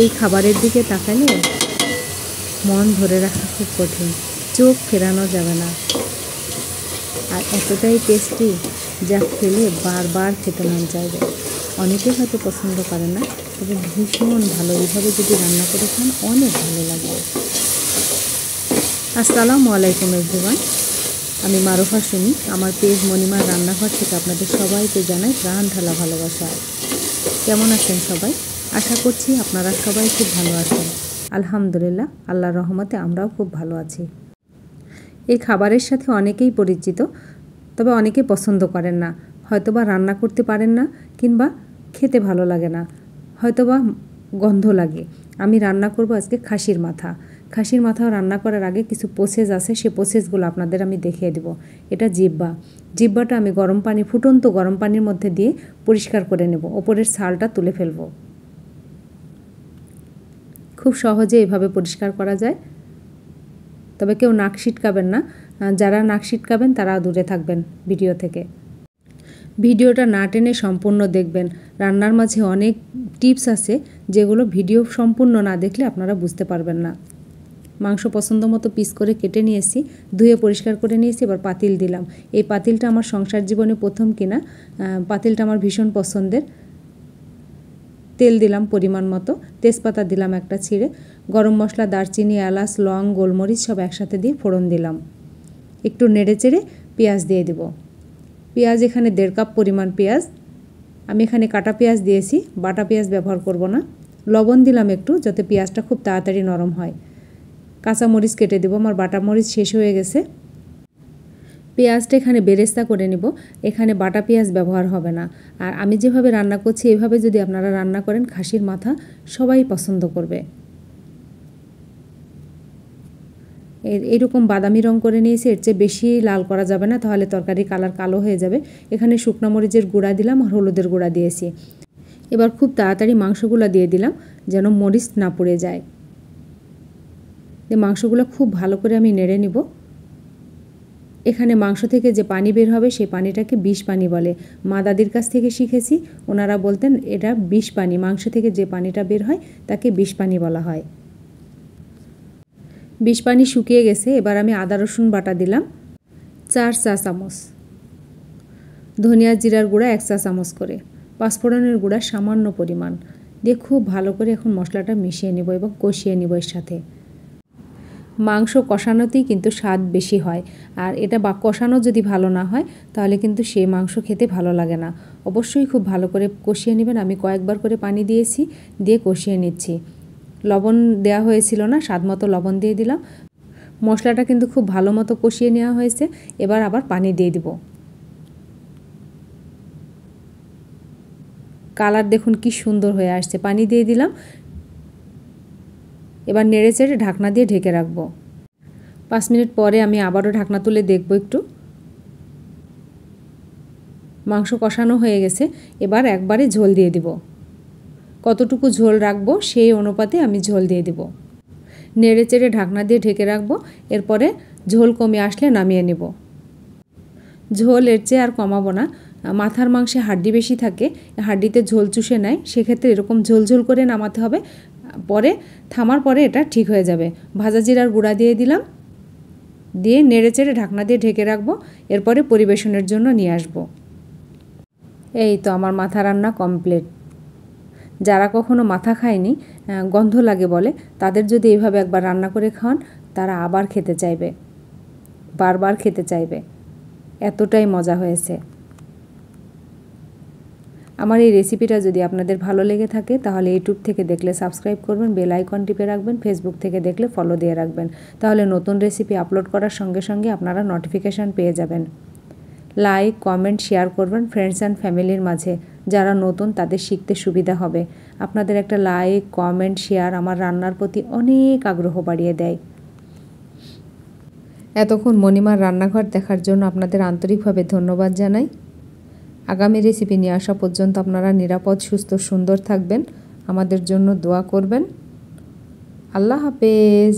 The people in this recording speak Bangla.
এই খাবারের দিকে তাকালে মন ধরে রাখা খুব কঠিন, চোখ ফেরানো যাবে না। আর এতটাই টেস্টি যা খেলে বারবার খেতে মন চাইবে। অনেকে হয়তো পছন্দ করে না, তবে ভীষণ ভালো, এইভাবে যদি রান্না করে খান অনেক ভালো লাগবে। আসসালামু আলাইকুম এভরিওয়ান, আমি মারুফা সুমি। আমার পেজ মনিমার রান্নাঘর থেকে আপনাদের সবাইকে জানাই প্রাণ ঢালা ভালোবাসা। কেমন আছেন সবাই? আশা করছি আপনারা সবাই খুব ভালো আছেন। আলহামদুলিল্লাহ, আল্লাহর রহমতে আমরাও খুব ভালো আছি। এই খাবারের সাথে অনেকেই পরিচিত, তবে অনেকে পছন্দ করেন না, হয়তোবা রান্না করতে পারেন না, কিংবা খেতে ভালো লাগে না, হয়তোবা গন্ধ লাগে। আমি রান্না করব আজকে খাসির মাথা। খাসির মাথাও রান্না করার আগে কিছু প্রসেস আছে, সে প্রসেসগুলো আপনাদের আমি দেখিয়ে দেব। এটা জিব্বাটা আমি ফুটন্ত গরম পানির মধ্যে দিয়ে পরিষ্কার করে নেব, ওপরের ছালটা তুলে ফেলব। খুব সহজে এভাবে পরিষ্কার করা যায়, তবে কেউ নাক ছিটকাবেন না। যারা নাক ছিটকাবেন তারা দূরে থাকবেন ভিডিও থেকে। ভিডিওটা না টেনে সম্পূর্ণ দেখবেন। রান্নার মাঝে অনেক টিপস আছে যেগুলো ভিডিও সম্পূর্ণ না দেখলে আপনারা বুঝতে পারবেন না। মাংস পছন্দ মতো পিস করে কেটে নিয়েছি, ধুয়ে পরিষ্কার করে নিয়েছি। এবার পাতিল দিলাম। এই পাতিলটা আমার সংসার জীবনে প্রথম কিনা, পাতিলটা আমার ভীষণ পছন্দের। তেল দিলাম পরিমাণ মতো, তেজপাতা দিলাম একটা ছিঁড়ে, গরম মশলা, দারচিনি, এলাচ, লং, গোলমরিচ সব একসাথে দিয়ে ফোড়ন দিলাম। একটু নেড়ে চেড়ে পেঁয়াজ দিয়ে দেব। পেঁয়াজ এখানে 1.5 কাপ পরিমাণ পেঁয়াজ, আমি এখানে কাটা পেঁয়াজ দিয়েছি, বাটা পেঁয়াজ ব্যবহার করব না। লবণ দিলাম একটু, যাতে পেঁয়াজটা খুব তাড়াতাড়ি নরম হয়। কাঁচা মরিচ কেটে দেব, আমার বাটা মরিচ শেষ হয়ে গেছে। পেঁয়াজটা এখানে বেরেস্তা করে নিব, এখানে বাটা পেঁয়াজ ব্যবহার হবে না। আর আমি যেভাবে রান্না করছি এভাবে যদি আপনারা রান্না করেন, খাসির মাথা সবাই পছন্দ করবে। এইরকম বাদামি রং করে নিয়েছি, এর চেয়ে বেশি লাল করা যাবে না, তাহলে তরকারি কালার কালো হয়ে যাবে। এখানে শুকনো মরিচের গুঁড়া দিলাম আর হলুদের গুঁড়া দিয়েছি। এবার খুব তাড়াতাড়ি মাংসগুলো দিয়ে দিলাম, যেন মরিচ না পুড়ে যায়। মাংসগুলো খুব ভালো করে আমি নেড়ে নিব। এখানে মাংস থেকে যে পানি বের হবে সেই পানিটাকে বিষ পানি বলে। মা দাদির কাছ থেকে শিখেছি, ওনারা বলতেন এটা বিষ পানি। মাংস থেকে যে পানিটা বের হয় তাকে বিষ পানি বলা হয়। বিষ পানি শুকিয়ে গেছে। এবার আমি আদা রসুন বাটা দিলাম 4 চা চামচ, ধনিয়া জিরার গুঁড়া 1 চা চামচ করে, পাঁচফোড়নের গুঁড়া সামান্য পরিমাণ দিয়ে খুব ভালো করে এখন মশলাটা মিশিয়ে নিব এবং কষিয়ে নিব এর সাথে। মাংস কষানোতেই কিন্তু স্বাদ বেশি হয়, আর এটা কষানো যদি ভালো না হয় তাহলে কিন্তু সেই মাংস খেতে ভালো লাগে না। অবশ্যই খুব ভালো করে কষিয়ে নেবেন। আমি কয়েকবার করে পানি দিয়েছি, দিয়ে কষিয়ে নিচ্ছি। লবণ দেওয়া হয়েছিল না, স্বাদ মতো লবণ দিয়ে দিলাম। মশলাটা কিন্তু খুব ভালো মতো কষিয়ে নেওয়া হয়েছে। এবার আবার পানি দিয়ে দিব। কালার দেখুন কি সুন্দর হয়ে আসছে। পানি দিয়ে দিলাম। এবার নেড়ে চেড়ে ঢাকনা দিয়ে ঢেকে রাখবো। 5 মিনিট পরে আমি আবারও ঢাকনা তুলে দেখব একটু। মাংস কষানো হয়ে গেছে। এবার একবারে ঝোল দিয়ে দিব। কতটুকু ঝোল রাখবো সেই অনুপাতে আমি ঝোল দিয়ে দিব। নেড়ে চেড়ে ঢাকনা দিয়ে ঢেকে রাখবো। এরপরে ঝোল কমে আসলে নামিয়ে নেব। ঝোল এর চেয়ে আর কমাবো না। মাথার মাংসে হাড্ডি বেশি থাকে, হাড্ডিতে ঝোল চুষে নেয়, সেক্ষেত্রে এরকম ঝোল ঝোল করে নামাতে হবে। পরে থামার পরে এটা ঠিক হয়ে যাবে। ভাজা জিরার গুঁড়া দিয়ে দিলাম, দিয়ে নেড়ে চেড়ে ঢাকনা দিয়ে ঢেকে রাখবো। এরপরে পরিবেশনের জন্য নিয়ে আসবো। এই তো আমার মাথা রান্না কমপ্লিট। যারা কখনো মাথা খায়নি, গন্ধ লাগে বলে, তাদের যদি এইভাবে একবার রান্না করে খাওয়ান, তারা আবার খেতে চাইবে, বারবার খেতে চাইবে। এতটাই মজা হয়েছে। আমার এই রেসিপিটা যদি আপনাদের ভালো লেগে থাকে তাহলে ইউটিউব থেকে দেখলে সাবস্ক্রাইব করবেন, বেল আইকন টিপে রাখবেন, ফেসবুক থেকে দেখলে ফলো দিয়ে রাখবেন, তাহলে নতুন রেসিপি আপলোড করার সঙ্গে সঙ্গে আপনারা নোটিফিকেশান পেয়ে যাবেন। লাইক, কমেন্ট, শেয়ার করবেন ফ্রেন্ডস অ্যান্ড ফ্যামিলির মাঝে। যারা নতুন তাদের শিখতে সুবিধা হবে। আপনাদের একটা লাইক, কমেন্ট, শেয়ার আমার রান্নার প্রতি অনেক আগ্রহ বাড়িয়ে দেয়। এতক্ষণ মনিমার রান্নাঘর দেখার জন্য আপনাদের আন্তরিকভাবে ধন্যবাদ জানাই। আগামী রেসিপি নিয়ে আসা পর্যন্ত আপনারা নিরাপদ, সুস্থ, সুন্দর থাকবেন। আমাদের জন্য দোয়া করবেন। আল্লাহ হাফেজ।